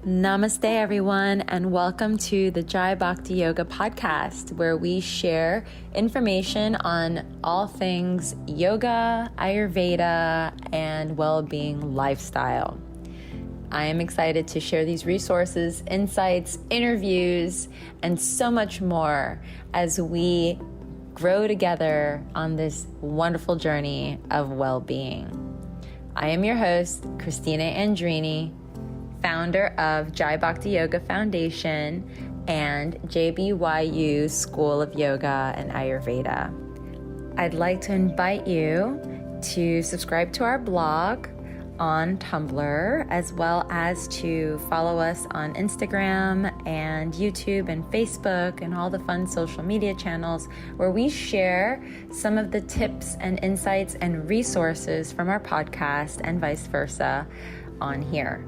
Namaste, everyone, and welcome to the Jai Bhakti Yoga podcast, where we share information on all things yoga, Ayurveda, and well-being lifestyle. I am excited to share these resources, insights, interviews, and so much more as we grow together on this wonderful journey of well-being. I am your host, Christina Andrini, founder of Jai Bhakti Yoga Foundation and JBYU School of Yoga and Ayurveda. I'd like to invite you to subscribe to our blog on Tumblr, as well as to follow us on Instagram and YouTube and Facebook and all the fun social media channels where we share some of the tips and insights and resources from our podcast and vice versa on here.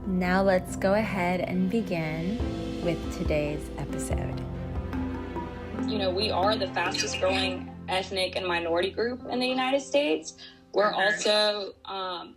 Now let's go ahead and begin with today's episode. You know, we are the fastest growing ethnic and minority group in the United States. We're also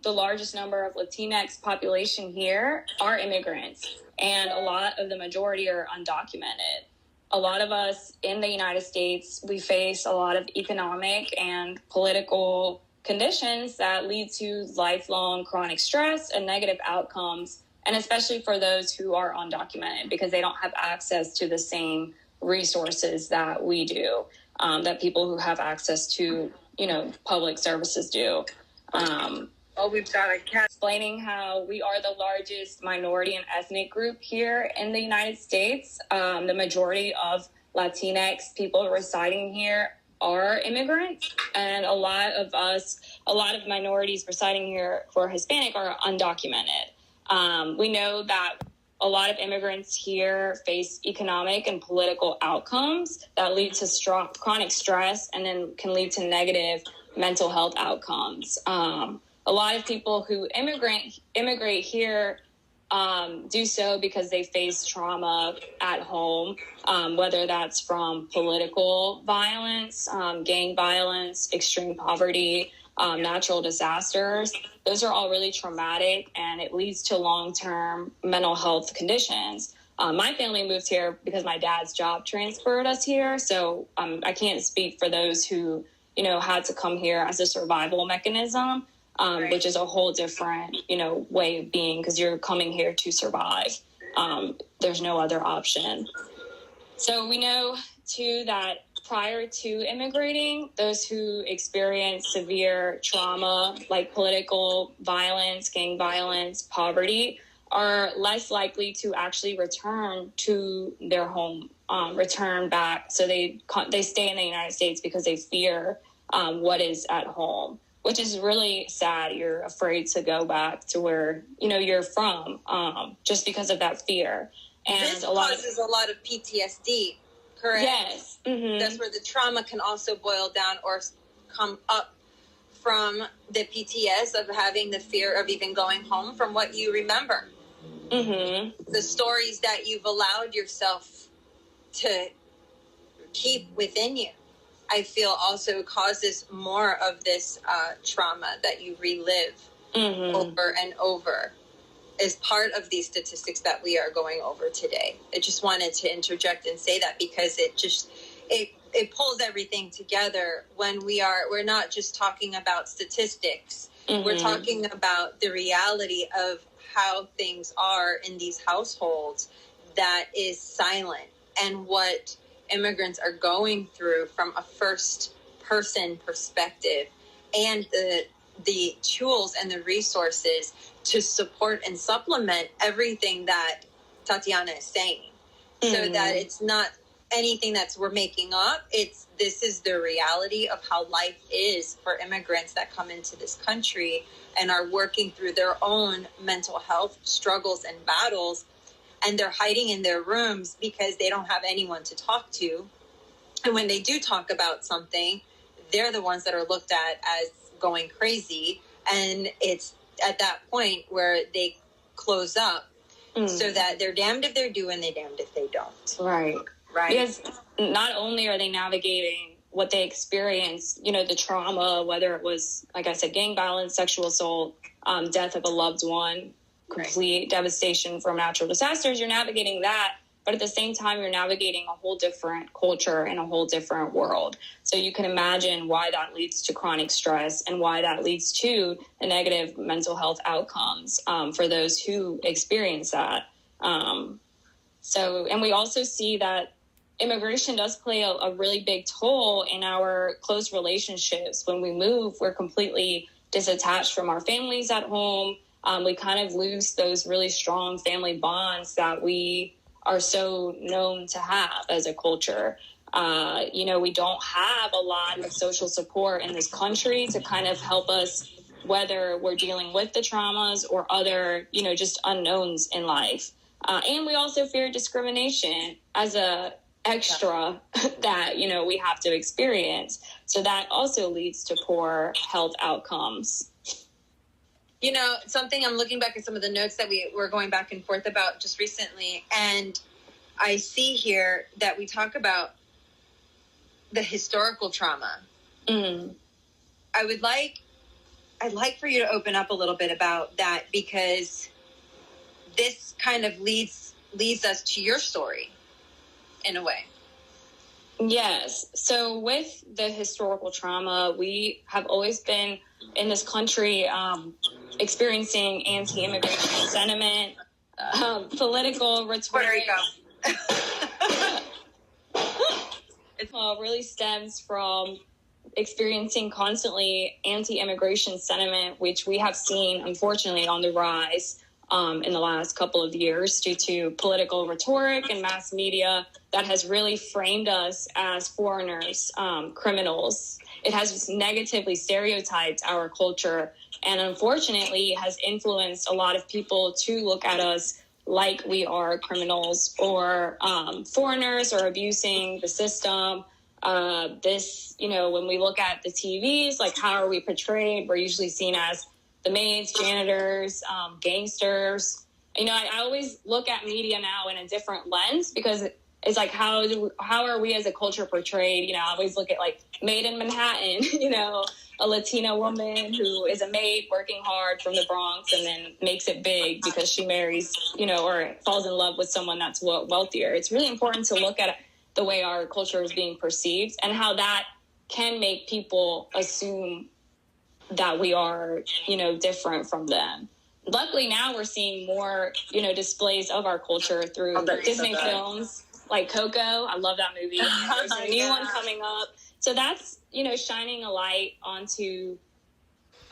the largest number of LatinX population here are immigrants, and a lot of the majority are undocumented. A lot of us in the United States, we face a lot of economic and political conditions that lead to lifelong chronic stress and negative outcomes, and especially for those who are undocumented because they don't have access to the same resources that we do, that people who have access to, public services do. We've got a cat. Explaining how we are the largest minority and ethnic group here in the United States. The majority of Latinx people residing here are immigrants, and a lot of minorities residing here for Hispanic are undocumented. We know that a lot of immigrants here face economic and political outcomes that lead to chronic stress and then can lead to negative mental health outcomes. A lot of people who immigrate here do so because they face trauma at home, whether that's from political violence, gang violence, extreme poverty, natural disasters. Those are all really traumatic, and it leads to long-term mental health conditions. My family moved here because my dad's job transferred us here, so I can't speak for those who, had to come here as a survival mechanism. Right. Which is a whole different, way of being, because you're coming here to survive. There's no other option. So we know, too, that prior to immigrating, those who experience severe trauma like political violence, gang violence, poverty, are less likely to actually return to their home, return back. So they stay in the United States because they fear what is at home, which is really sad. You're afraid to go back to where, you're from, just because of that fear. And this causes a lot of PTSD, correct? Yes. Mm-hmm. That's where the trauma can also boil down or come up from the PTS of having the fear of even going home from what you remember. Mm-hmm. The stories that you've allowed yourself to keep within you, I feel also causes more of this trauma that you relive over and over as part of these statistics that we are going over today. I just wanted to interject and say that because it pulls everything together when we're not just talking about statistics. Mm-hmm. We're talking about the reality of how things are in these households that is silent, and what immigrants are going through from a first person perspective, and the tools and the resources to support and supplement everything that Tatiana is saying, so that it's not anything we're making up. This is the reality of how life is for immigrants that come into this country and are working through their own mental health struggles and battles. And they're hiding in their rooms because they don't have anyone to talk to. And when they do talk about something, they're the ones that are looked at as going crazy. And it's at that point where they close up, so that they're damned if they do and they're damned if they don't. Right. Right. Because not only are they navigating what they experience, the trauma, whether it was, like I said, gang violence, sexual assault, death of a loved one, complete devastation from natural disasters. You're navigating that. But at the same time, you're navigating a whole different culture and a whole different world. So you can imagine why that leads to chronic stress and why that leads to the negative mental health outcomes for those who experience that. And we also see that immigration does play a really big toll in our close relationships. When we move, we're completely disattached from our families at home. We kind of lose those really strong family bonds that we are so known to have as a culture. We don't have a lot of social support in this country to kind of help us, whether we're dealing with the traumas or other, just unknowns in life. And we also fear discrimination as a extra that, we have to experience. So that also leads to poor health outcomes. Something I'm looking back at some of the notes that we were going back and forth about just recently, and I see here that we talk about the historical trauma. Mm. I'd like for you to open up a little bit about that, because this kind of leads us to your story in a way. Yes. So with the historical trauma, we have always been in this country experiencing anti-immigration sentiment, political rhetoric. It really stems from experiencing constantly anti-immigration sentiment, which we have seen, unfortunately, on the rise in the last couple of years due to political rhetoric and mass media that has really framed us as foreigners, criminals. It has negatively stereotyped our culture and unfortunately has influenced a lot of people to look at us like we are criminals or foreigners or abusing the system. When we look at the TVs, like how are we portrayed? We're usually seen as the maids, janitors, gangsters. I always look at media now in a different lens because it's like, how are we as a culture portrayed? I always look at like Maid in Manhattan, a Latina woman who is a maid working hard from the Bronx and then makes it big because she marries, or falls in love with someone that's wealthier. It's really important to look at the way our culture is being perceived and how that can make people assume that we are, different from them. Luckily now we're seeing more, displays of our culture through Disney films like Coco. I love that movie. There's a new one coming up. So that's, shining a light onto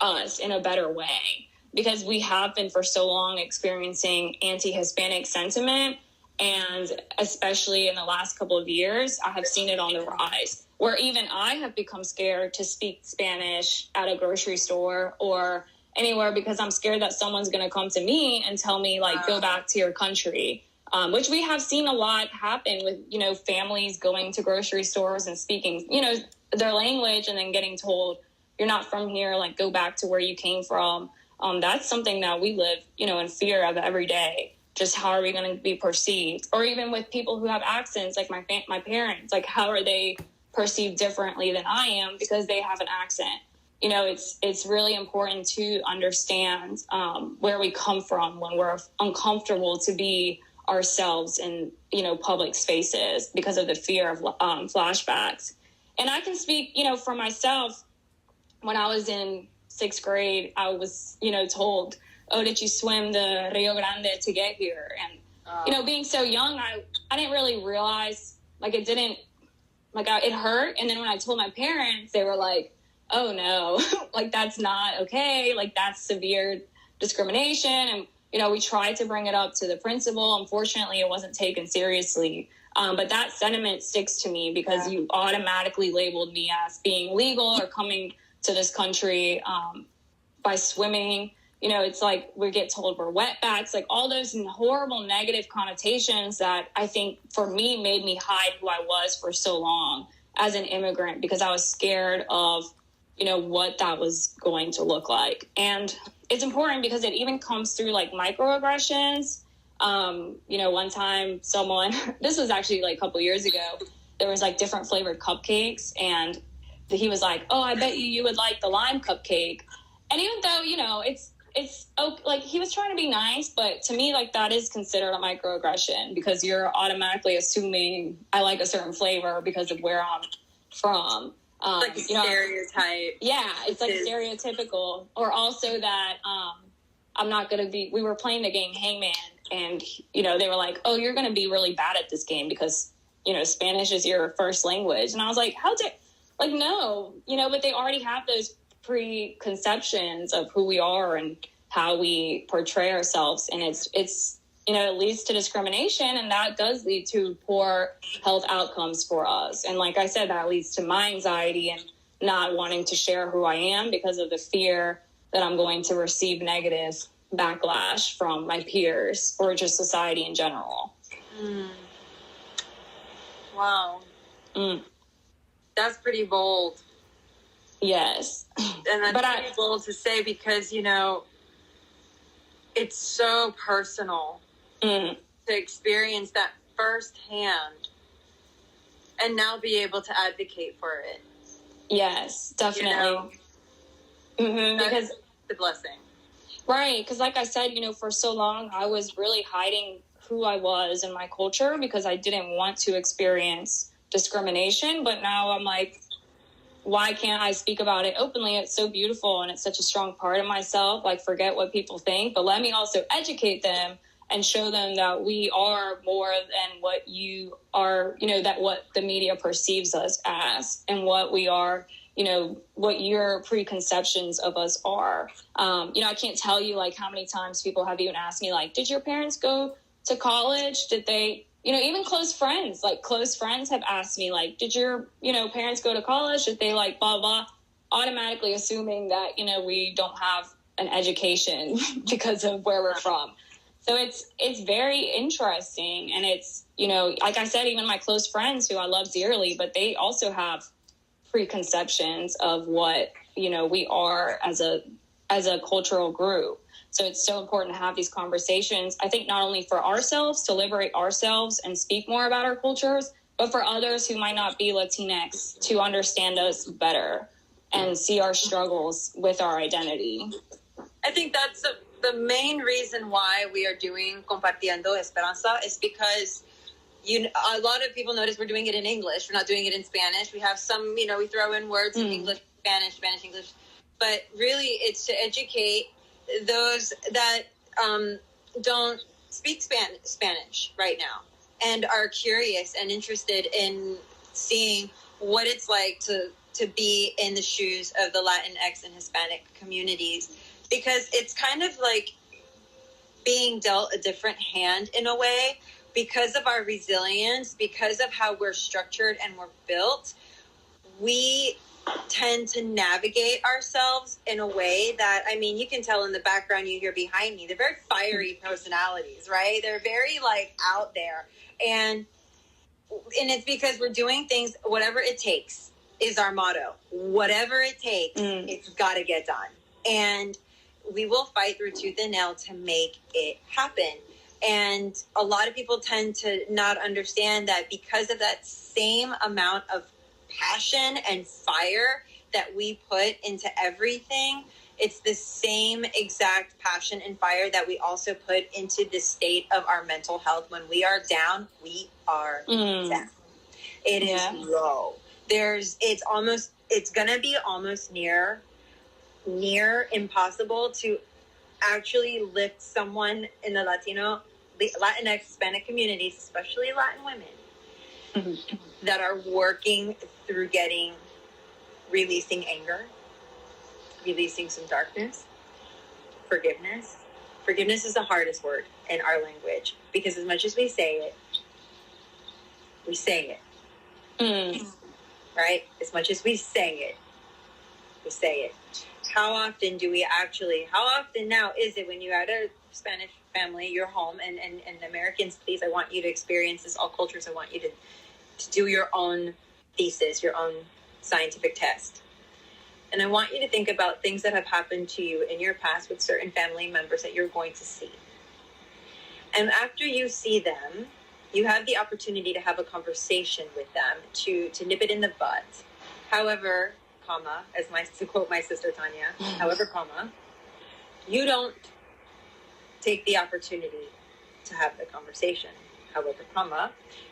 us in a better way because we have been for so long experiencing anti-Hispanic sentiment. And especially in the last couple of years, I have seen it on the rise where even I have become scared to speak Spanish at a grocery store or anywhere because I'm scared that someone's going to come to me and tell me, like, go back to your country, which we have seen a lot happen with, families going to grocery stores and speaking, their language and then getting told, you're not from here, like, go back to where you came from. That's something that we live, in fear of every day. Just how are we going to be perceived? Or even with people who have accents, like my parents, like how are they perceived differently than I am because they have an accent? It's really important to understand where we come from when we're uncomfortable to be ourselves in, public spaces because of the fear of flashbacks. And I can speak, for myself. When I was in 6th grade, I was, told, oh, did you swim the Rio Grande to get here? And, being so young, I didn't really realize, like, it didn't, like, it hurt. And then when I told my parents, they were like, oh, no, like, that's not okay. Like, that's severe discrimination. And, we tried to bring it up to the principal. Unfortunately, it wasn't taken seriously. But that sentiment sticks to me because you automatically labeled me as being legal or coming to this country by swimming. It's like we get told we're wetbacks, like all those horrible negative connotations that I think for me made me hide who I was for so long as an immigrant because I was scared of, what that was going to look like. And it's important because it even comes through like microaggressions. One time someone, this was actually like a couple years ago, there was like different flavored cupcakes and he was like, oh, I bet you would like the lime cupcake. And even though, it's like he was trying to be nice, but to me, like, that is considered a microaggression because you're automatically assuming I like a certain flavor because of where I'm from. Like a stereotype. Yeah, it's like stereotypical. Or also that I'm not going to be, we were playing the game Hangman, and, you know, they were like, oh, you're going to be really bad at this game because, you know, Spanish is your first language. And I was like, like, no, you know, but they already have those preconceptions of who we are and how we portray ourselves. And it's, you know, it leads to discrimination, and that does lead to poor health outcomes for us. And like I said, that leads to my anxiety and not wanting to share who I am because of the fear that I'm going to receive negative backlash from my peers or just society in general. Wow. That's pretty bold. Yes. And that's pretty bold to say because, you know, it's so personal to experience that firsthand and now be able to advocate for it. Yes, definitely. You know? Because the blessing. Right. Because like I said, you know, for so long, I was really hiding who I was and my culture because I didn't want to experience discrimination. But now I'm like, why can't I speak about it openly? It's so beautiful and it's such a strong part of myself. Like, forget what people think, but let me also educate them and show them that we are more than what you are, you know, that what the media perceives us as and what we are, you know, what your preconceptions of us are. You know, I can't tell you like how many times people have even asked me, like, did your parents go to college? Did they, you know, even close friends have asked me, like, did your, you know, parents go to college? Did they, like, blah, blah, automatically assuming that, you know, we don't have an education because of where we're from. So it's very interesting. And it's, you know, like I said, even my close friends who I love dearly, but they also have preconceptions of what, you know, we are as a cultural group. So it's so important to have these conversations, I think, not only for ourselves, to liberate ourselves and speak more about our cultures, but for others who might not be Latinx to understand us better and see our struggles with our identity. I think that's the main reason why we are doing Compartiendo Esperanza is because a lot of people notice we're doing it in English. We're not doing it in Spanish. We have some, you know, we throw in words in English, Spanish, English. But really, it's to educate those that don't speak Spanish right now and are curious and interested in seeing what it's like to be in the shoes of the Latinx and Hispanic communities. Because it's kind of like being dealt a different hand in a way because of our resilience, because of how we're structured and we're built. We tend to navigate ourselves in a way that, I mean, you can tell in the background you hear behind me, they're very fiery personalities, right? They're very like out there. And it's because we're doing things, whatever it takes is our motto. Whatever it takes, it's got to get done. And we will fight through tooth and nail to make it happen. And a lot of people tend to not understand that because of that same amount of passion and fire that we put into everything, it's the same exact passion and fire that we also put into the state of our mental health. When we are down, we are down. It is low. It's going to be almost near impossible to actually lift someone in the Latinx Hispanic communities, especially Latin women, that are working through releasing anger, releasing some darkness, forgiveness. Forgiveness is the hardest word in our language because as much as we say it. Right? As much as we say it. How often now is it when you had a Spanish family, your home, and Americans, please, I want you to experience this, all cultures, I want you to do your own thesis, your own scientific test. And I want you to think about things that have happened to you in your past with certain family members that you're going to see. And after you see them, you have the opportunity to have a conversation with them, to nip it in the bud. However, to quote my sister Tanya, you don't take the opportunity to have the conversation. However,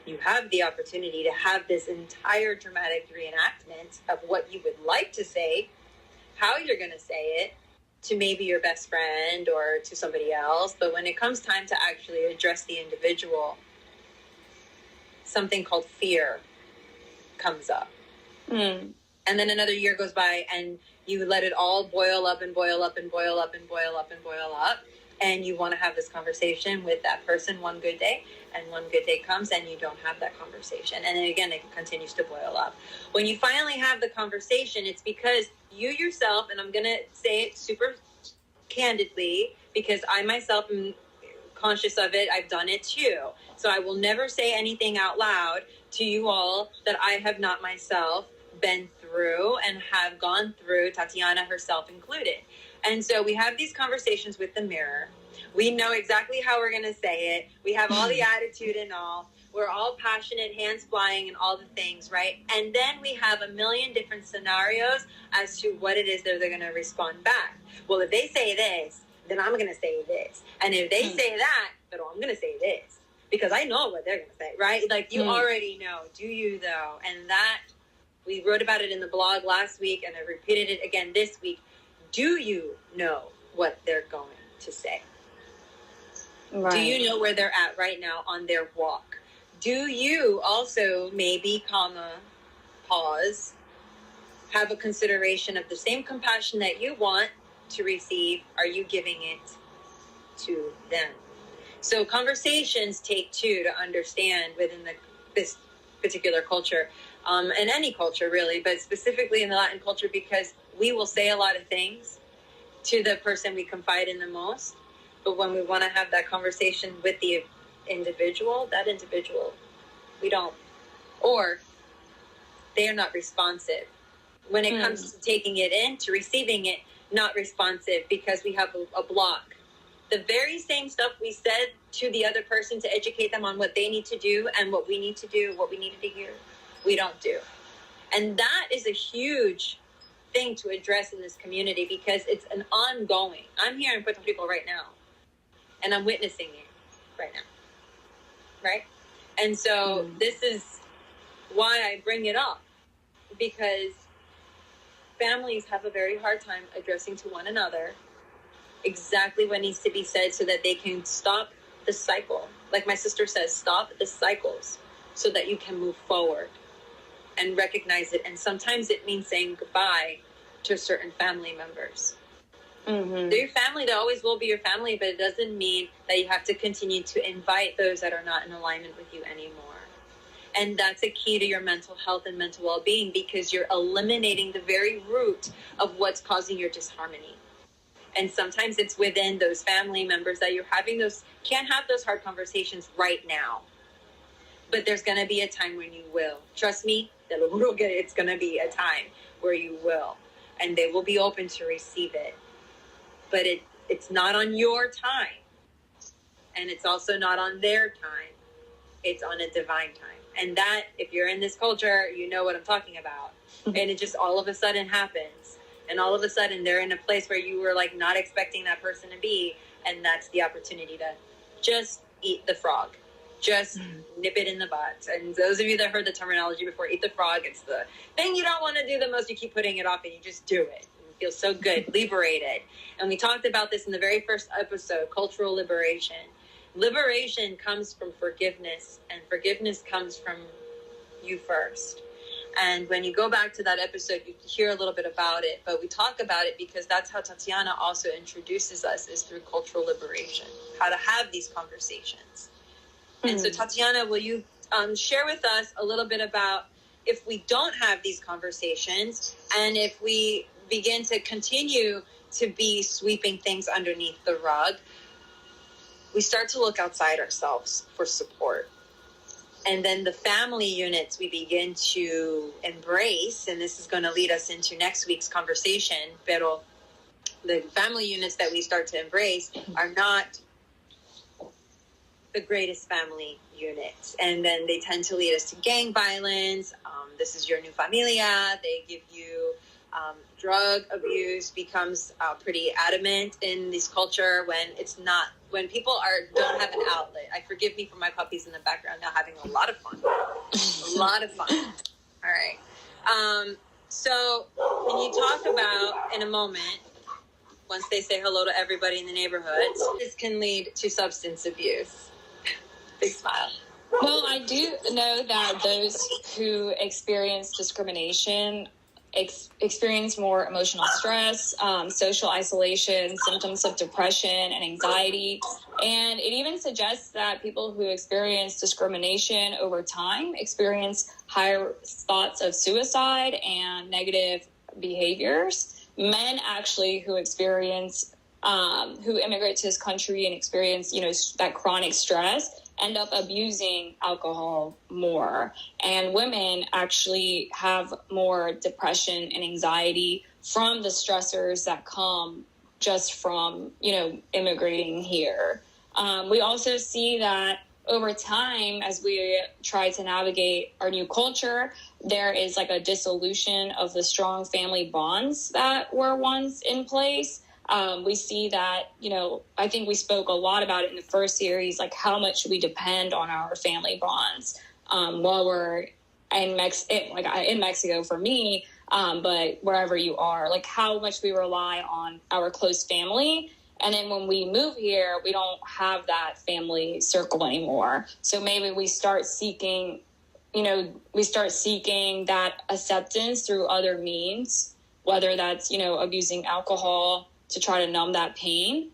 you have the opportunity to have this entire dramatic reenactment of what you would like to say, how you're going to say it, to maybe your best friend or to somebody else. But when it comes time to actually address the individual, something called fear comes up. And then another year goes by and you let it all boil up and boil up and boil up and boil up and boil up. And you want to have this conversation with that person one good day, and one good day comes and you don't have that conversation. And then again, it continues to boil up. When you finally have the conversation, it's because you yourself, and I'm going to say it super candidly, because I myself am conscious of it. I've done it too. So I will never say anything out loud to you all that I have not myself been through and have gone through, Tatiana herself included. And so we have these conversations with the mirror. We know exactly how we're going to say it. We have all the attitude and all. We're all passionate, hands flying, and all the things, right? And then we have a million different scenarios as to what it is that they're going to respond back. Well, if they say this, then I'm going to say this. And if they say that, then I'm going to say this. Because I know what they're going to say, right? Like, you already know. Do you, though? And that, we wrote about it in the blog last week, and I repeated it again this week. Do you know what they're going to say? Right. Do you know where they're at right now on their walk? Do you also maybe, pause, have a consideration of the same compassion that you want to receive? Are you giving it to them? So conversations take two to understand within this particular culture, and any culture really, but specifically in the Latin culture, because we will say a lot of things to the person we confide in the most. But when we want to have that conversation with the individual, we don't. Or they are not responsive. When it comes to taking it in, to receiving it, not responsive, because we have a block. The very same stuff we said to the other person to educate them on what they need to do and what we need to do, what we needed to hear, we don't do. And that is a huge thing to address in this community, because it's an ongoing. I'm here in Puerto Rico right now, and I'm witnessing it right now, right? And so this is why I bring it up, because families have a very hard time addressing to one another exactly what needs to be said so that they can stop the cycle. Like my sister says, stop the cycles so that you can move forward and recognize it. And sometimes it means saying goodbye to certain family members. They're your family. They always will be your family, but it doesn't mean that you have to continue to invite those that are not in alignment with you anymore. And that's a key to your mental health and mental well-being, because you're eliminating the very root of what's causing your disharmony. And sometimes it's within those family members that you're having can't have those hard conversations right now. But there's going to be a time when you will. Trust me, it's going to be a time where you will. And they will be open to receive it. But it's not on your time. And it's also not on their time. It's on a divine time. And that, if you're in this culture, you know what I'm talking about. And it just all of a sudden happens. And all of a sudden they're in a place where you were like not expecting that person to be. And that's the opportunity to just eat the frog. Just nip it in the butt. And those of you that heard the terminology before, eat the frog, it's the thing you don't want to do the most. You keep putting it off and you just do it. It feels so good, liberated. And we talked about this in the very first episode, cultural liberation. Liberation comes from forgiveness, and forgiveness comes from you first. And when you go back to that episode, you hear a little bit about it, but we talk about it because that's how Tatiana also introduces us, is through cultural liberation, how to have these conversations. And so, Tatiana, will you share with us a little bit about if we don't have these conversations, and if we begin to continue to be sweeping things underneath the rug, we start to look outside ourselves for support. And then the family units we begin to embrace, and this is going to lead us into next week's conversation, pero the family units that we start to embrace are not the greatest family units. And then they tend to lead us to gang violence. This is your new familia. They give you Drug abuse becomes pretty adamant in this culture when people don't have an outlet. Forgive me for my puppies in the background now having a lot of fun. A lot of fun. All right. So when you talk about in a moment, once they say hello to everybody in the neighborhood, this can lead to substance abuse. Big smile. Well, I do know that those who experience discrimination experience more emotional stress, social isolation, symptoms of depression and anxiety. And it even suggests that people who experience discrimination over time experience higher thoughts of suicide and negative behaviors. Men actually who immigrate to this country and experience, that chronic stress end up abusing alcohol more. And women actually have more depression and anxiety from the stressors that come just from, immigrating here. We also see that over time, as we try to navigate our new culture, there is like a dissolution of the strong family bonds that were once in place. We see that, I think we spoke a lot about it in the first series, like how much we depend on our family bonds while we're in Mexico for me, but wherever you are, like how much we rely on our close family. And then when we move here, we don't have that family circle anymore. So maybe we start seeking that acceptance through other means, whether that's, abusing alcohol to try to numb that pain.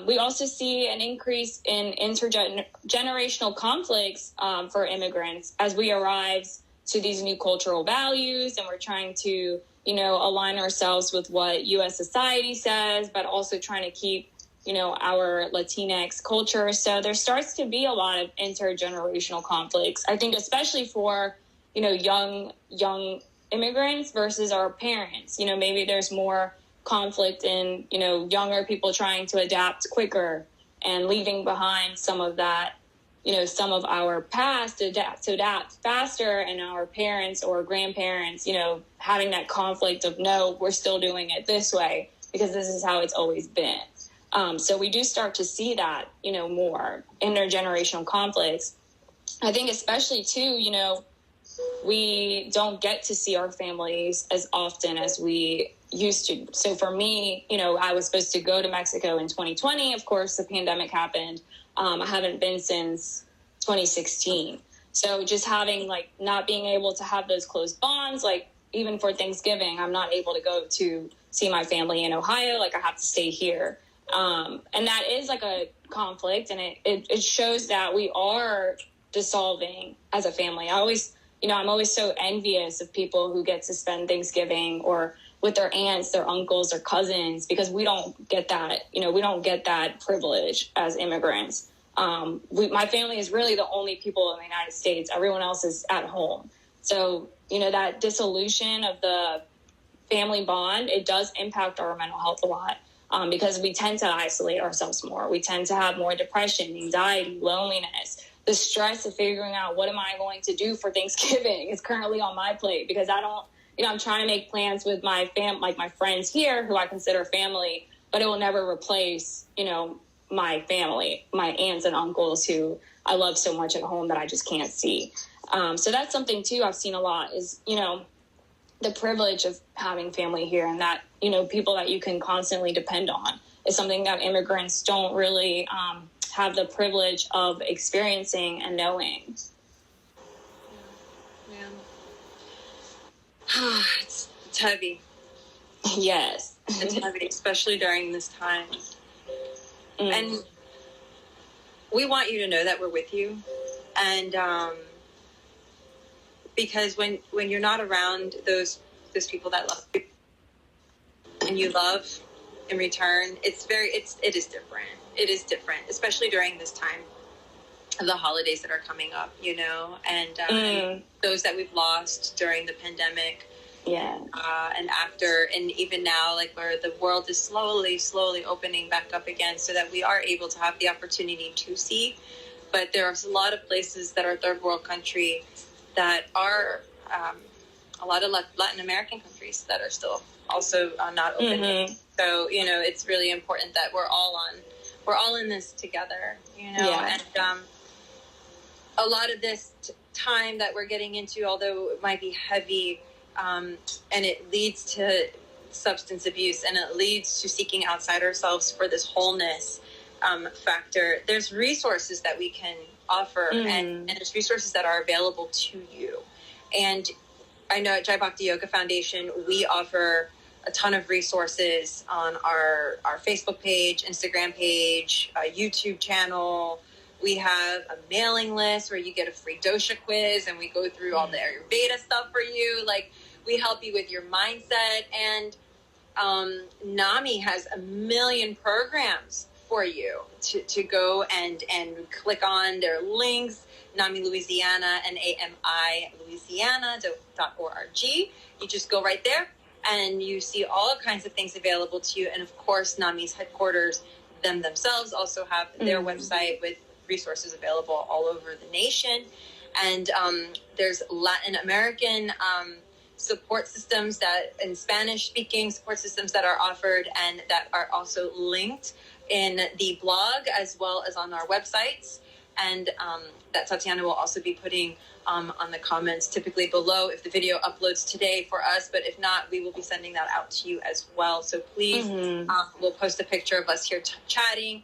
We also see an increase in intergenerational conflicts for immigrants as we arrive to these new cultural values, and we're trying to, align ourselves with what U.S. society says, but also trying to keep, our LatinX culture. So there starts to be a lot of intergenerational conflicts, I think, especially for, young immigrants versus our parents. Maybe there's more conflict in, younger people trying to adapt quicker and leaving behind some of that, some of our past to adapt faster, and our parents or grandparents, having that conflict of, no, we're still doing it this way because this is how it's always been. So we do start to see that, more intergenerational conflicts. I think especially too, we don't get to see our families as often as we used to. So for me, I was supposed to go to Mexico in 2020. Of course, the pandemic happened. I haven't been since 2016. So just having not being able to have those close bonds, even for Thanksgiving, I'm not able to go to see my family in Ohio. I have to stay here. And that is a conflict, and it shows that we are dissolving as a family. I'm always so envious of people who get to spend Thanksgiving or with their aunts, their uncles, their cousins, because we don't get that, we don't get that privilege as immigrants. My family is really the only people in the United States. Everyone else is at home. So, that dissolution of the family bond, it does impact our mental health a lot, because we tend to isolate ourselves more. We tend to have more depression, anxiety, loneliness. The stress of figuring out what am I going to do for Thanksgiving is currently on my plate, because I'm trying to make plans with my my friends here who I consider family, but it will never replace, my family, my aunts and uncles who I love so much at home that I just can't see. So that's something too I've seen a lot is, the privilege of having family here, and that, people that you can constantly depend on is something that immigrants don't really have the privilege of experiencing and knowing. Yeah. It's heavy. Yes. It's heavy, especially during this time. And we want you to know that we're with you. And because when you're not around those people that love you and you love in return, it is different. It is different, especially during this time of the holidays that are coming up, and those that we've lost during the pandemic. Yeah. And after, and even now, where the world is slowly opening back up again, so that we are able to have the opportunity to see. But there are a lot of places that are third world country that are a lot of Latin American countries that are still also not open. Mm-hmm. So, it's really important that we're all in this together, Yeah. and a lot of this time that we're getting into, although it might be heavy, and it leads to substance abuse and it leads to seeking outside ourselves for this wholeness factor, there's resources that we can offer, and there's resources that are available to you. And I know at Jai Bhakti Yoga Foundation, we offer a ton of resources on our Facebook page, Instagram page, YouTube channel. We have a mailing list where you get a free dosha quiz, and we go through all the Ayurveda stuff for you. Like, we help you with your mindset. And NAMI has a million programs for you to go and click on their links. NAMI Louisiana and AMI Louisiana.org. You just go right there and you see all kinds of things available to you. And of course, NAMI's headquarters themselves also have their website with resources available all over the nation. And there's Latin American support systems and Spanish speaking support systems that are offered and that are also linked in the blog as well as on our websites. And that Tatiana will also be putting on the comments typically below if the video uploads today for us. But if not, we will be sending that out to you as well. So please, we'll post a picture of us here chatting,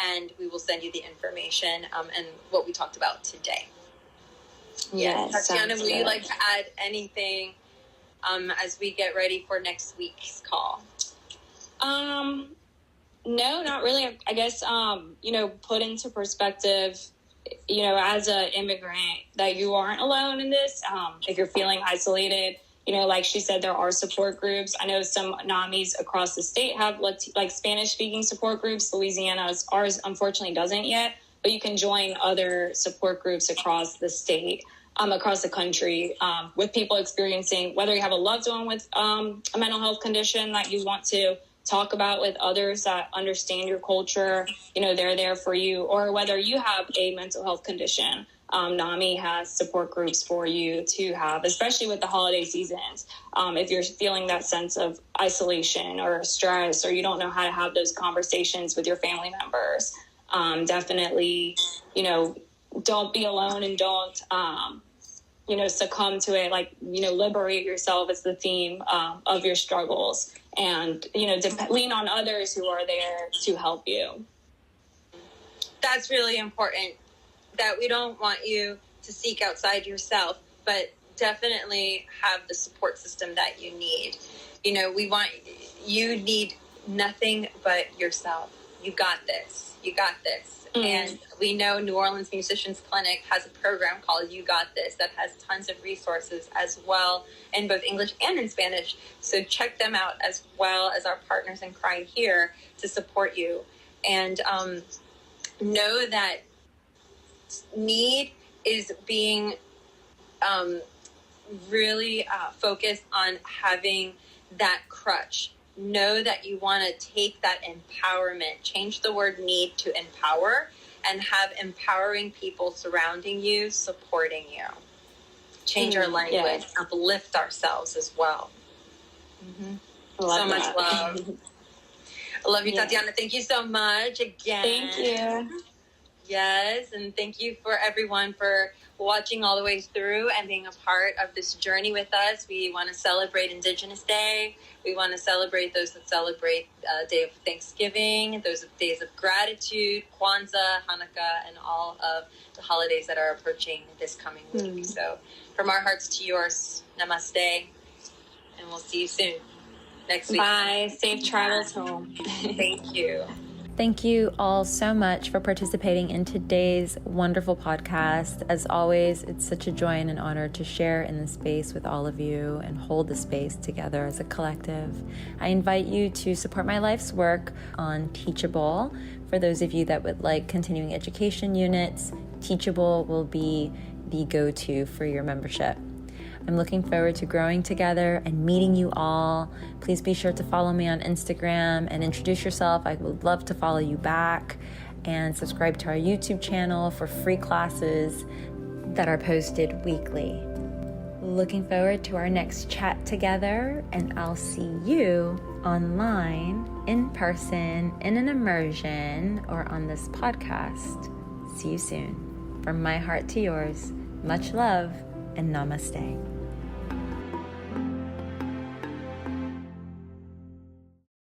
and we will send you the information and what we talked about today. Yes, Tatiana, would you like to add anything as we get ready for next week's call? No, not really. I guess, put into perspective, as an immigrant, that you aren't alone in this. If you're feeling isolated, like she said, there are support groups. I know some NAMIs across the state have like Spanish speaking support groups. Ours unfortunately doesn't yet, but you can join other support groups across the state, across the country, with people experiencing, whether you have a loved one with a mental health condition that you want to talk about with others that understand your culture, they're there for you, or whether you have a mental health condition. NAMI has support groups for you to have, especially with the holiday seasons. If you're feeling that sense of isolation or stress, or you don't know how to have those conversations with your family members, definitely, don't be alone, and don't, succumb to it. Like, liberate yourself is the theme of your struggles, and, lean on others who are there to help you. That's really important, that we don't want you to seek outside yourself, but definitely have the support system that you need. You need nothing but yourself. You got this. You got this. And we know New Orleans Musicians Clinic has a program called You Got This that has tons of resources as well in both English and in Spanish. So check them out, as well as our partners in crime here to support you. And know that need is being really focused on having that crutch. Know that you want to take that empowerment, change the word need to empower, and have empowering people surrounding you, supporting you. Change our language, uplift ourselves as well. So much love. I love you, Tatiana. Thank you so much again. Thank you. Yes, and thank you for everyone for watching all the way through and being a part of this journey with us. We want to celebrate Indigenous Day. We want to celebrate those that celebrate Day of Thanksgiving, those days of gratitude, Kwanzaa, Hanukkah, and all of the holidays that are approaching this coming week. So from our hearts to yours, namaste, and we'll see you soon next week. Bye. Safe travels home. Thank you. Thank you all so much for participating in today's wonderful podcast. As always, it's such a joy and an honor to share in this space with all of you and hold the space together as a collective. I invite you to support my life's work on Teachable. For those of you that would like continuing education units, Teachable will be the go-to for your membership. I'm looking forward to growing together and meeting you all. Please be sure to follow me on Instagram and introduce yourself. I would love to follow you back, and subscribe to our YouTube channel for free classes that are posted weekly. Looking forward to our next chat together, and I'll see you online, in person, in an immersion, or on this podcast. See you soon. From my heart to yours, much love and namaste.